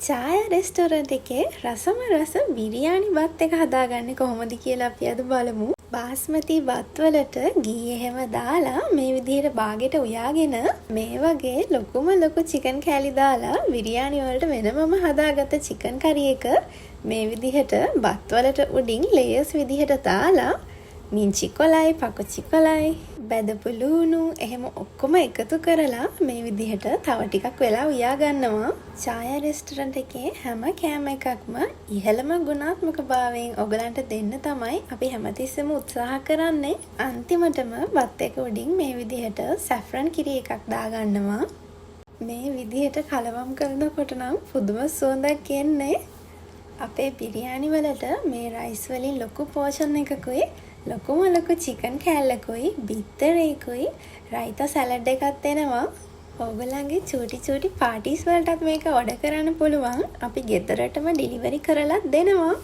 ඡායා restaurant එකේ රසම රස බිරියානි බත් එක හදාගන්නේ කොහොමද කියලා අපි අද බලමු. බාස්මති බත් වලට ගී එහෙම දාලා මේ විදිහට බාගෙට උයාගෙන මේ වගේ ලොකුම ලොකු චිකන් කෑලි දාලා බිරියානි වලට වෙනමම හදාගත්ත චිකන් කරි එක මේ විදිහට බත් වලට උඩින් ලේයර්ස් විදිහට දාලා මිංචි කොලයි පකුචි කොලයි බැදපු ලුණු එහෙම ඔක්කොම එකතු කරලා මේ විදිහට තව ටිකක් වෙලා උයා ගන්නවා. ඡායා රෙස්ටොරන්ට් එකේ හැම කෑම එකක්ම ඉහළම ගුණාත්මක භාවයෙන් ඔයගලන්ට දෙන්න තමයි අපි හැමතිස්සෙම උත්සාහ කරන්නේ. අන්තිමටම බත් එක උඩින් මේ විදිහට සැෆ්‍රන් කිරි එකක් දාගන්නවා. මේ විදිහට කලවම් කරනකොට නම් පුදුම සුවඳක් එන්නේ. අපේ බිරියානි වලට මේ රයිස් වලින් ලොකු පෝෂන් එකකුයි ලොකුම ලොකු චිකන් කෑල්ලකුයි බිත්තරේකුයි රයිතා සැලඩ් එකක් දෙනවා. ඕගොල්ලන්ගේ චූටි පාටිස් වලටත් මේක ඕඩර් කරන්න පුළුවන්. අපි ගෙදරටම ඩිලිවරි කරලා දෙනවා.